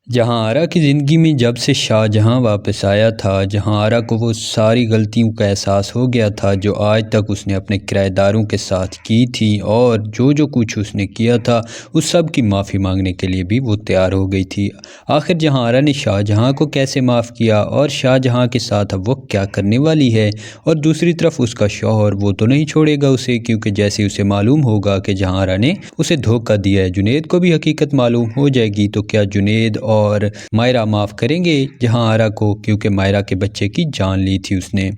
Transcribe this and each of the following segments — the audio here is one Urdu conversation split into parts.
جہاں آرا کی زندگی میں جب سے شاہ جہاں واپس آیا تھا، جہاں آرا کو وہ ساری غلطیوں کا احساس ہو گیا تھا جو آج تک اس نے اپنے کرایہ داروں کے ساتھ کی تھی، اور جو کچھ اس نے کیا تھا اس سب کی معافی مانگنے کے لیے بھی وہ تیار ہو گئی تھی۔ آخر جہاں آرا نے شاہ جہاں کو کیسے معاف کیا اور شاہ جہاں کے ساتھ اب وہ کیا کرنے والی ہے، اور دوسری طرف اس کا شوہر وہ تو نہیں چھوڑے گا اسے، کیونکہ جیسے اسے معلوم ہوگا کہ جہاں آرا نے اسے دھوکہ دیا ہے، جنید کو بھی حقیقت معلوم ہو جائے گی، تو کیا جنید اور مائرہ معاف کریں گے جہاں آرا کو، کیونکہ مائرہ کے بچے کی جان لی تھی اس نے؟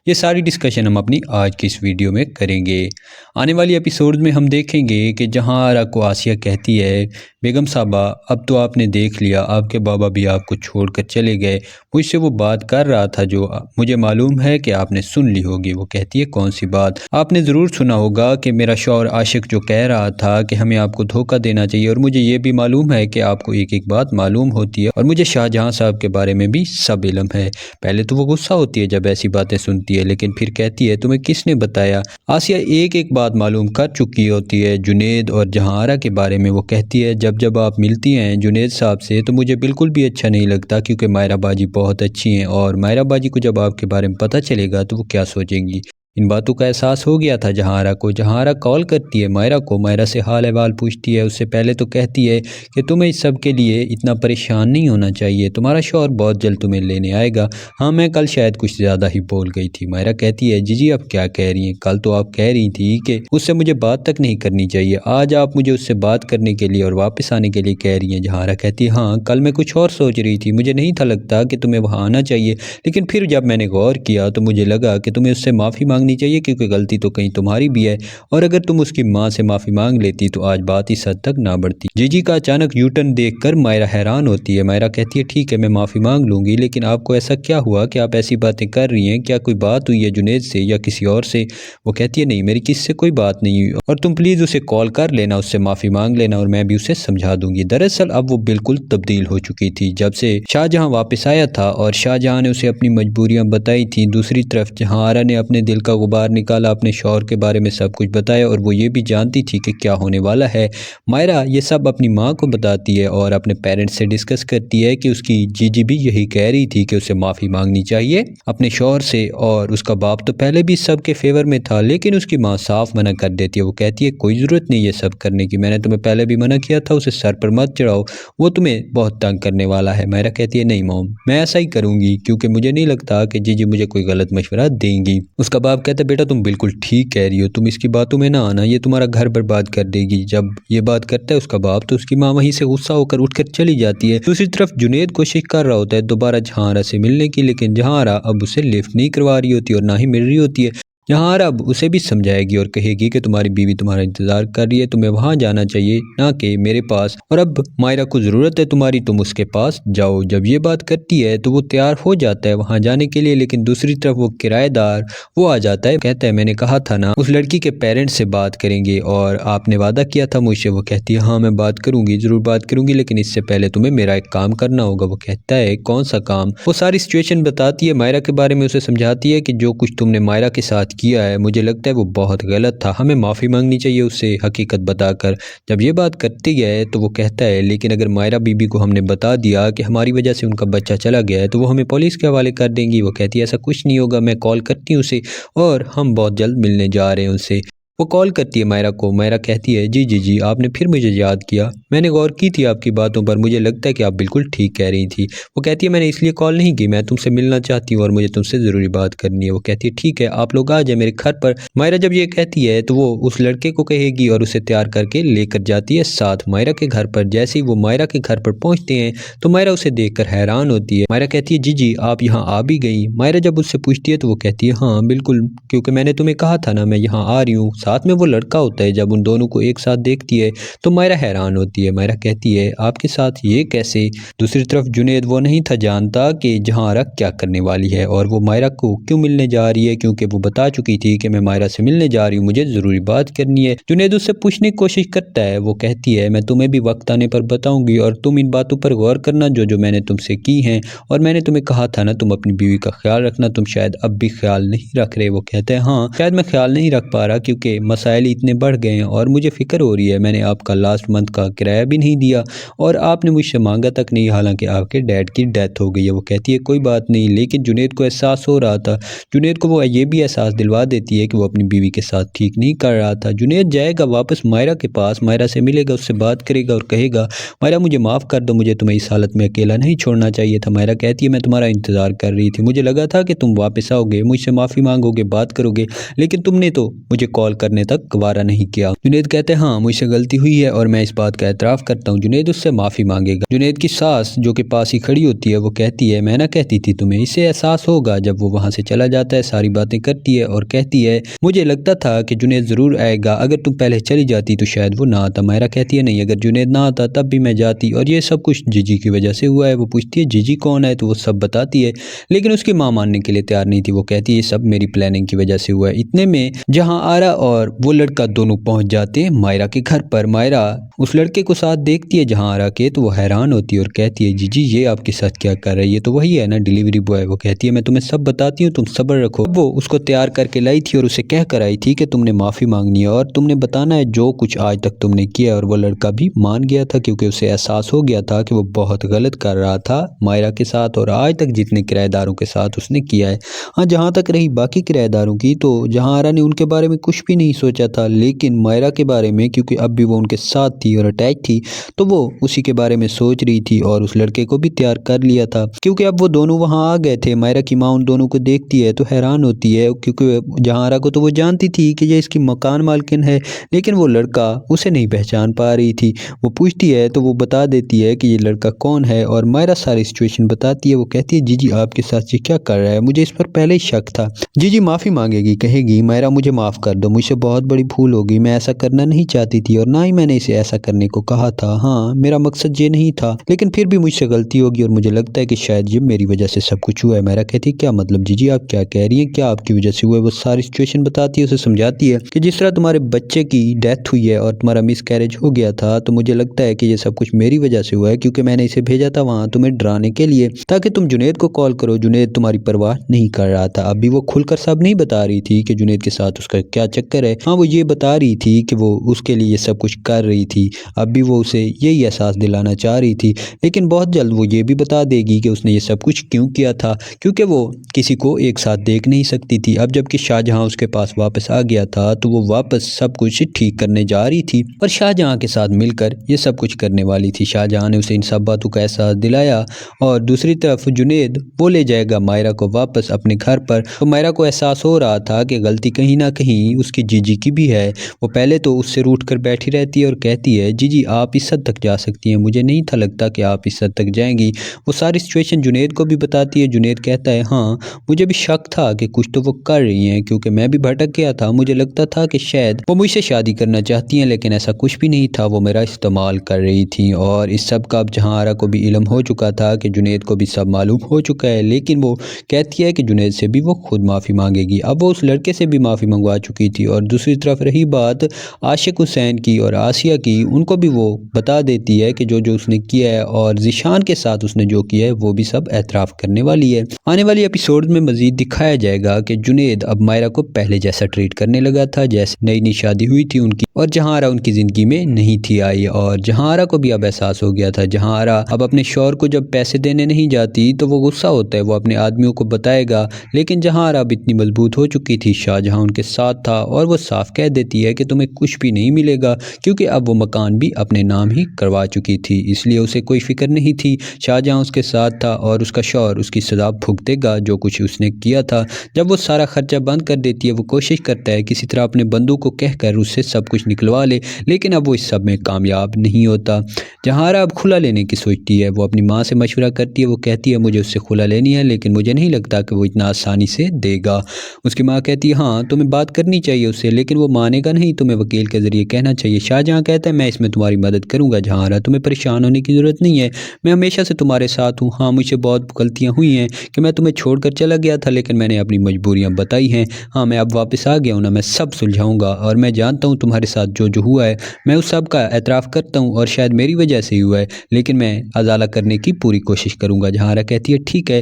یہ ساری ڈسکشن ہم اپنی آج کی اس ویڈیو میں کریں گے۔ آنے والی ایپیسوڈ میں ہم دیکھیں گے کہ جہاں آرا کو آسیہ کہتی ہے، بیگم صاحبہ اب تو آپ نے دیکھ لیا، آپ کے بابا بھی آپ کو چھوڑ کر چلے گئے، مجھ سے وہ بات کر رہا تھا جو مجھے معلوم ہے کہ آپ نے سن لی ہوگی۔ وہ کہتی ہے کون سی بات؟ آپ نے ضرور سنا ہوگا کہ میرا شوہر عاشق جو کہہ رہا تھا کہ ہمیں آپ کو دھوکہ دینا چاہیے، اور مجھے یہ بھی معلوم ہے کہ آپ کو ایک ایک بات معلوم ہوتی ہے، اور مجھے شاہ جہاں صاحب کے بارے میں بھی سب علم ہے۔ پہلے تو وہ غصہ ہوتی ہے جب ایسی باتیں سنتی ہے، لیکن پھر کہتی ہے تمہیں کس نے بتایا؟ آسیہ ایک ایک بات معلوم کر چکی ہوتی ہے جنید اور جہاں آرا کے بارے میں۔ وہ کہتی ہے جب آپ ملتی ہیں جنید صاحب سے تو مجھے بالکل بھی اچھا نہیں لگتا، کیونکہ مائرہ باجی بہت اچھی ہیں، اور مائرہ باجی کو جب آپ کے بارے میں پتہ چلے گا تو وہ کیا سوچیں گی۔ ان باتوں کا احساس ہو گیا تھا جہاں آرا کو۔ جہاں آرا کال کرتی ہے مائرہ کو، مائرہ سے حال احوال پوچھتی ہے، اس سے پہلے تو کہتی ہے کہ تمہیں اس سب کے لیے اتنا پریشان نہیں ہونا چاہیے، تمہارا شوہر بہت جلد تمہیں لینے آئے گا۔ ہاں میں کل شاید کچھ زیادہ ہی بول گئی تھی۔ مائرہ کہتی ہے جی اب کیا کہہ رہی ہیں؟ کل تو آپ کہہ رہی تھی کہ اس سے مجھے بات تک نہیں کرنی چاہیے، آج آپ مجھے اس سے بات کرنے کے لیے اور واپس آنے کے لیے کہہ رہی ہیں۔ جہاں آرا کہتی ہے ہاں کل میں کچھ اور سوچ رہی تھی، مجھے نہیں تھا لگتا کہ تمہیں وہاں آنا چاہیے، لیکن پھر جب میں نے غور کیا تو مجھے لگا کہ تمہیں اس سے معافی مانگنی چاہیے، کیونکہ غلطی تو کہیں تمہاری بھی ہے، اور اگر تم اس کی ماں سے معافی مانگ لیتی تو آج بات اس حد تک نہ بڑھتی۔ جی کا اچانک یو ٹرن دیکھ کر مائرہ حیران ہوتی ہے۔ مائرہ کہتی ہے ٹھیک ہے میں معافی مانگ لوں گی، لیکن آپ کو ایسا کیا ہوا کہ آپ ایسی باتیں کر رہی ہیں؟ کیا کوئی بات ہوئی ہے جنید سے یا کسی اور سے؟ وہ کہتی ہے نہیں میری کسی سے کوئی بات نہیں ہوئی، اور تم پلیز اسے کال کر لینا، اس سے معافی مانگ لینا، اور میں بھی اسے سمجھا دوں گی۔ دراصل اب وہ بالکل تبدیل ہو چکی تھی جب سے شاہ جہاں واپس آیا تھا، اور شاہ جہاں نے اسے اپنی مجبوریاں بتائی تھیں۔ دوسری طرف جہاں آرا نے اپنے دل کا غبار نکالا، اپنے شوہر کے بارے میں سب کچھ بتایا، اور وہ یہ بھی جانتی تھی کہ کیا ہونے والا ہے۔ مائرہ یہ سب اپنی ماں کو بتاتی ہے اور اپنے پیرنٹس سے ڈسکس کرتی ہے کہ اس کی جی بھی یہی کہہ رہی تھی کہ اسے معافی مانگنی چاہیے اپنے شوہر سے، اور اس کا باپ تو پہلے بھی سب کے فیور میں تھا، لیکن اس کی ماں صاف منع کر دیتی ہے۔ وہ کہتی ہے کوئی ضرورت نہیں یہ سب کرنے کی، میں نے تمہیں پہلے بھی منع کیا تھا، اسے سر پر مت چڑھاؤ، وہ تمہیں بہت تنگ کرنے والا ہے۔ مائرہ کہتی ہے نہیں موم میں ایسا ہی کروں گی، کیونکہ مجھے نہیں لگتا کہ جی مجھے کوئی غلط مشورہ دیں گی۔ اس کا باپ کہتا ہے بیٹا تم بالکل ٹھیک کہہ رہی ہو، تم اس کی باتوں میں نہ آنا، یہ تمہارا گھر برباد کر دے گی۔ جب یہ بات کرتا ہے اس کا باپ تو اس کی ماں وہیں سے غصہ ہو کر اٹھ کر چلی جاتی ہے۔ دوسری طرف جنید کوشش کر رہا ہوتا ہے دوبارہ جہاں آرا سے ملنے کی، لیکن جہاں آرا اب اسے لفٹ نہیں کروا رہی ہوتی اور نہ ہی مل رہی ہوتی ہے۔ جہاں آرا اب اسے بھی سمجھائے گی اور کہے گی کہ تمہاری بیوی تمہارا انتظار کر رہی ہے، تمہیں وہاں جانا چاہیے نہ کہ میرے پاس، اور اب مائرہ کو ضرورت ہے تمہاری، تم اس کے پاس جاؤ۔ جب یہ بات کرتی ہے تو وہ تیار ہو جاتا ہے وہاں جانے کے لیے، لیکن دوسری طرف وہ کرایہ دار وہ آ جاتا ہے، کہتا ہے میں نے کہا تھا نا اس لڑکی کے پیرنٹس سے بات کریں گے، اور آپ نے وعدہ کیا تھا مجھ سے۔ وہ کہتی ہے ہاں میں بات کروں گی، ضرور بات کروں گی، لیکن اس سے پہلے تمہیں میرا ایک کام کرنا ہوگا۔ وہ کہتا ہے کون سا کام؟ وہ ساری سچویشن بتاتی ہے مائرہ کے بارے میں، اسے سمجھاتی ہے کہ جو کچھ تم نے مائرہ کے ساتھ کیا ہے مجھے لگتا ہے وہ بہت غلط تھا، ہمیں معافی مانگنی چاہیے اس سے حقیقت بتا کر۔ جب یہ بات کرتی ہے تو وہ کہتا ہے لیکن اگر مائرہ بی بی کو ہم نے بتا دیا کہ ہماری وجہ سے ان کا بچہ چلا گیا ہے تو وہ ہمیں پولیس کے حوالے کر دیں گی۔ وہ کہتی ہے ایسا کچھ نہیں ہوگا، میں کال کرتی ہوں اسے، اور ہم بہت جلد ملنے جا رہے ہیں ان سے۔ وہ کال کرتی ہے مائرہ کو، مائرہ کہتی ہے جی آپ نے پھر مجھے یاد کیا، میں نے غور کی تھی آپ کی باتوں پر، مجھے لگتا ہے کہ آپ بالکل ٹھیک کہہ رہی تھی۔ وہ کہتی ہے میں نے اس لیے کال نہیں کی، میں تم سے ملنا چاہتی ہوں اور مجھے تم سے ضروری بات کرنی ہے۔ وہ کہتی ہے ٹھیک ہے آپ لوگ آ جائیں میرے گھر پر۔ مائرہ جب یہ کہتی ہے تو وہ اس لڑکے کو کہے گی اور اسے تیار کر کے لے کر جاتی ہے ساتھ مائرہ کے گھر پر۔ جیسے ہی وہ مائرہ کے گھر پر پہنچتے ہیں تو مائرہ اسے دیکھ کر حیران ہوتی ہے۔ مائرہ کہتی ہے جی آپ یہاں آ بھی گئی؟ مائرہ جب اس سے پوچھتی ہے تو وہ کہتی ہے ہاں بالکل، کیونکہ میں نے تمہیں کہا تھا نا میں یہاں آ رہی ہوں۔ ساتھ میں وہ لڑکا ہوتا ہے، جب ان دونوں کو ایک ساتھ دیکھتی ہے تو مائرہ حیران ہوتی ہے۔ مائرہ کہتی ہے آپ کے ساتھ یہ کیسے؟ دوسری طرف جنید وہ نہیں تھا جانتا کہ جہاں آرا کیا کرنے والی ہے اور وہ مائرہ کو کیوں ملنے جا رہی ہے، کیونکہ وہ بتا چکی تھی کہ میں مائرہ سے ملنے جا رہی ہوں، مجھے ضروری بات کرنی ہے۔ جنید اس سے پوچھنے کی کوشش کرتا ہے، وہ کہتی ہے میں تمہیں بھی وقت آنے پر بتاؤں گی، اور تم ان باتوں پر غور کرنا جو میں نے تم سے کی ہیں، اور میں نے تمہیں کہا تھا نا تم اپنی بیوی کا خیال رکھنا، تم شاید اب بھی خیال نہیں رکھ رہے۔ وہ کہتے ہیں ہاں شاید میں خیال نہیں رکھ پا رہا، کیونکہ مسائل اتنے بڑھ گئے ہیں اور مجھے فکر ہو رہی ہے، میں نے آپ کا لاسٹ منتھ کا کرایہ بھی نہیں دیا اور آپ نے مجھ سے مانگا تک نہیں، حالانکہ آپ کے ڈیڈ کی ڈیتھ ہو گئی ہے۔ وہ کہتی ہے کوئی بات نہیں، لیکن جنید کو احساس ہو رہا تھا، جنید کو وہ یہ بھی احساس دلوا دیتی ہے کہ وہ اپنی بیوی کے ساتھ ٹھیک نہیں کر رہا تھا۔ جنید جائے گا واپس مائرہ کے پاس، مائرہ سے ملے گا، اس سے بات کرے گا اور کہے گا مائرہ مجھے معاف کر دو، مجھے تمہیں اس حالت میں اکیلا نہیں چھوڑنا چاہیے تھا۔ مائرہ کہتی ہے میں تمہارا انتظار کر رہی تھی، مجھے لگا تھا کہ تم واپس آؤ گے، مجھ سے معافی مانگو گے، بات کرو گے، لیکن تم نے تو مجھے کال کرنے تک گوارا نہیں کیا۔ جنید کہتے ہیں ہاں مجھ سے غلطی ہوئی ہے اور میں اس بات کا اعتراف کرتا ہوں۔ جنید اس سے معافی مانگے گا۔ جنید کی ساس جو کہ پاس ہی کھڑی ہوتی ہے وہ کہتی ہے میں نہ کہتی تھی تمہیں، اسے احساس ہوگا جب وہ وہاں سے چلا جاتا ہے، ساری باتیں کرتی ہے اور کہتی ہے مجھے لگتا تھا کہ جنید ضرور آئے گا، اگر تم پہلے چلی جاتی تو شاید وہ نہ آتا۔ مائرہ کہتی ہے نہیں، اگر جنید نہ آتا تب بھی میں جاتی اور یہ سب کچھ جی جی کی وجہ سے ہوا ہے۔ وہ پوچھتی ہے جی جی کون ہے تو وہ سب بتاتی ہے، لیکن اس کی ماں ماننے کے لیے تیار نہیں تھی۔ وہ کہتی ہے یہ سب میری پلاننگ کی وجہ سے ہوا ہے۔ اتنے میں جہاں آرا اور وہ لڑکا دونوں پہنچ جاتے ہیں مائرہ کے گھر پر۔ مائرہ اس لڑکے کو ساتھ دیکھتی ہے جہاں آرا کے تو وہ حیران ہوتی ہے اور کہتی ہے جی جی یہ آپ کے ساتھ کیا کر رہی ہے؟ تو وہی ہے نا ڈیلیوری بوائے۔ وہ کہتی ہے میں تمہیں سب بتاتی ہوں، تم صبر رکھو۔ وہ اس کو تیار کر کے لائی تھی اور اسے کہہ کر آئی تھی کہ تم نے معافی مانگنی ہے اور تم نے بتانا ہے جو کچھ آج تک تم نے کیا، اور وہ لڑکا بھی مان گیا تھا کیونکہ اسے احساس ہو گیا تھا کہ وہ بہت غلط کر رہا تھا مائرہ کے ساتھ اور آج تک جتنے کرایہ داروں کے ساتھ اس نے کیا ہے۔ ہاں جہاں تک رہی باقی کرایہ داروں کی، تو جہاں آرا نے ان کے بارے میں کچھ بھی نہیں سوچا تھا، لیکن مائرہ کے بارے میں کیونکہ اب بھی وہ ان کے ساتھ تھی اور اٹیچ تھی تو وہ اسی کے بارے میں سوچ رہی تھی اور اس لڑکے کو بھی تیار کر لیا تھا کیونکہ اب وہ دونوں وہاں آ گئے تھے۔ مائرہ کی ماں ان دونوں کو دیکھتی ہے تو حیران ہوتی ہے کیونکہ جہاں آرا کو تو وہ جانتی تھی کہ یہ اس کی مکان مالکن ہے، لیکن وہ لڑکا اسے نہیں پہچان پا رہی تھی۔ وہ پوچھتی ہے تو وہ بتا دیتی ہے کہ یہ لڑکا کون ہے اور مائرہ ساری سچویشن بتاتی ہے۔ وہ کہتی ہے جی جی آپ کے ساتھ یہ کیا کر رہا ہے؟ مجھے اس پر پہلے ہی شک تھا۔ جی جی معافی مانگے گی، کہے گی مائرہ مجھے معاف کر دو، مجھ سے بہت بڑی بھول ہو گئی، میں ایسا کرنا نہیں چاہتی تھی اور نہ ہی میں نے اسے ایسا کرنے کو کہا تھا، ہاں میرا مقصد یہ نہیں تھا، لیکن پھر بھی مجھ سے غلطی ہوگی اور مجھے لگتا ہے کہ شاید یہ میری وجہ سے سب کچھ ہوا ہے۔ مائرہ کہتی ہے کیا مطلب جی جی آپ کیا کہہ رہی ہیں، کیا آپ کی وجہ سے ہوا ہے؟ وہ ساری سچویشن بتاتی ہے، اسے سمجھاتی ہے کہ جس طرح تمہارے بچے کی ڈیتھ ہوئی ہے اور تمہارا مس کیریج ہو گیا تھا تو مجھے لگتا ہے کہ یہ سب کچھ میری وجہ سے ہوا ہے کیونکہ میں نے اسے بھیجا تھا وہاں تمہیں ڈرانے کے لیے تاکہ تم جنید کو کال کرو۔ جنید تمہاری پرواہ نہیں کر رہا تھا۔ اب بھی وہ کھل کر سب نہیں بتا رہی تھی کہ جنید کے ساتھ اس کا کیا چکر ہے، ہاں وہ یہ بتا رہی تھی کہ وہ اس کے لیے یہ سب کچھ کر رہی تھی، اب بھی وہ اسے یہی احساس دلانا چاہ رہی تھی، لیکن بہت جلد وہ یہ بھی بتا دے گی کہ اس نے یہ سب کچھ کیوں کیا تھا، کیونکہ وہ کسی کو ایک ساتھ دیکھ نہیں سکتی تھی۔ اب جب کہ شاہجہاں اس کے پاس واپس آ گیا تھا تو وہ واپس سب کچھ ٹھیک کرنے جا رہی تھی اور شاہجہاں کے ساتھ مل کر یہ سب کچھ کرنے والی تھی۔ شاہجہاں نے اسے ان سب باتوں کا احساس دلایا اور دوسری طرف جنید وہ لے جائے گا مائرہ کو واپس اپنے گھر پر، تو مائرہ کو احساس ہو رہا تھا کہ غلطی کہیں نہ کہیں اس کی جی جی کی بھی ہے۔ وہ پہلے تو اس سے روٹھ کر بیٹھی رہتی ہے اور کہتی ہے جی جی آپ اس حد تک جا سکتی ہیں، مجھے نہیں تھا لگتا کہ آپ اس حد تک جائیں گی۔ وہ ساری سچویشن جنید کو بھی بتاتی ہے۔ جنید کہتا ہے ہاں مجھے بھی شک تھا کہ کچھ تو وہ کر رہی ہیں کیونکہ میں بھی بھٹک گیا تھا، مجھے لگتا تھا کہ شاید وہ مجھ سے شادی کرنا چاہتی ہیں، لیکن ایسا کچھ بھی نہیں تھا، وہ میرا استعمال کر رہی تھی۔ اور اس سب کا اب جہاں آرا کو بھی علم ہو چکا تھا کہ جنید کو بھی سب معلوم ہو چکا ہے، لیکن وہ کہتی ہے کہ جنید سے بھی وہ خود معافی مانگے گی۔ اب وہ اس لڑکے سے بھی معافی منگوا چکی تھی اور دوسری طرف رہی بات عاشق حسین کی اور آسیہ کی، ان کو بھی وہ بتا دیتی ہے کہ جو اس نے کیا ہے اور ذیشان کے ساتھ اس نے جو کیا ہے وہ بھی سب اعتراف کرنے والی ہے۔ آنے والی ایپیسوڈ میں مزید دکھایا جائے گا کہ جنید اب مائرہ کو پہلے جیسا ٹریٹ کرنے لگا تھا جیسے نئی نئی شادی ہوئی تھی ان کی، اور جہاں آرا ان کی زندگی میں نہیں تھی آئی، اور جہاں آرا کو بھی اب احساس ہو گیا تھا۔ جہاں آرا اب اپنے شوہر کو جب پیسے دینے نہیں جاتی تو وہ غصہ ہوتا ہے، وہ اپنے آدمیوں کو بتائے گا، لیکن جہاں آرا اب اتنی مضبوط ہو چکی تھی، شاہجہاں ان کے ساتھ تھا اور وہ صاف کہہ دیتی ہے کہ تمہیں کچھ بھی نہیں ملے گا کیونکہ اب وہ مکان بھی اپنے نام ہی کروا چکی تھی، اس لیے اسے کوئی فکر نہیں تھی۔ شاہجہاں اس کے ساتھ تھا اور اس کا شوہر اس کی سزا بھگتے گا جو کچھ اس نے کیا تھا۔ جب وہ سارا خرچہ بند کر دیتی ہے، وہ کوشش کرتا ہے کسی طرح اپنے بندوں کو کہہ کر اس سے سب کچھ نکلوا لے، لیکن اب وہ اس سب میں کامیاب نہیں ہوتا۔ جہاں آرا اب کھلا لینے کی سوچتی ہے، وہ اپنی ماں سے مشورہ کرتی ہے، وہ کہتی ہے مجھے اس سے کھلا لینی ہے لیکن مجھے نہیں لگتا کہ وہ اتنا آسانی سے دے گا۔ اس کی ماں کہتی ہے ہاں تمہیں بات کرنی چاہیے اس سے، لیکن وہ مانے گا نہیں، تمہیں وکیل کے ذریعے کہنا چاہیے۔ شاہجہاں کہتا ہے میں اس میں تمہاری مدد کروں گا جہاں آرا، تمہیں پریشان ہونے کی ضرورت نہیں ہے، میں ہمیشہ سے تمہارے ساتھ ہوں۔ ہاں مجھ سے بہت غلطیاں ہوئی ہیں کہ میں تمہیں چھوڑ کر چلا گیا تھا، لیکن میں نے اپنی مجبوریاں بتائی ہیں، ہاں میں اب واپس آ گیا ہوں نا، میں سب سلجھاؤں گا اور میں جانتا ہوں تمہارے ساتھ جو ہوا ہے میں اس سب کا اعتراف کرتا ہوں اور شاید میری وجہ سے ہی ہوا ہے، لیکن میں ازالہ کرنے کی پوری کوشش کروں گا۔ جہاں آرا کہتی ہے ٹھیک ہے۔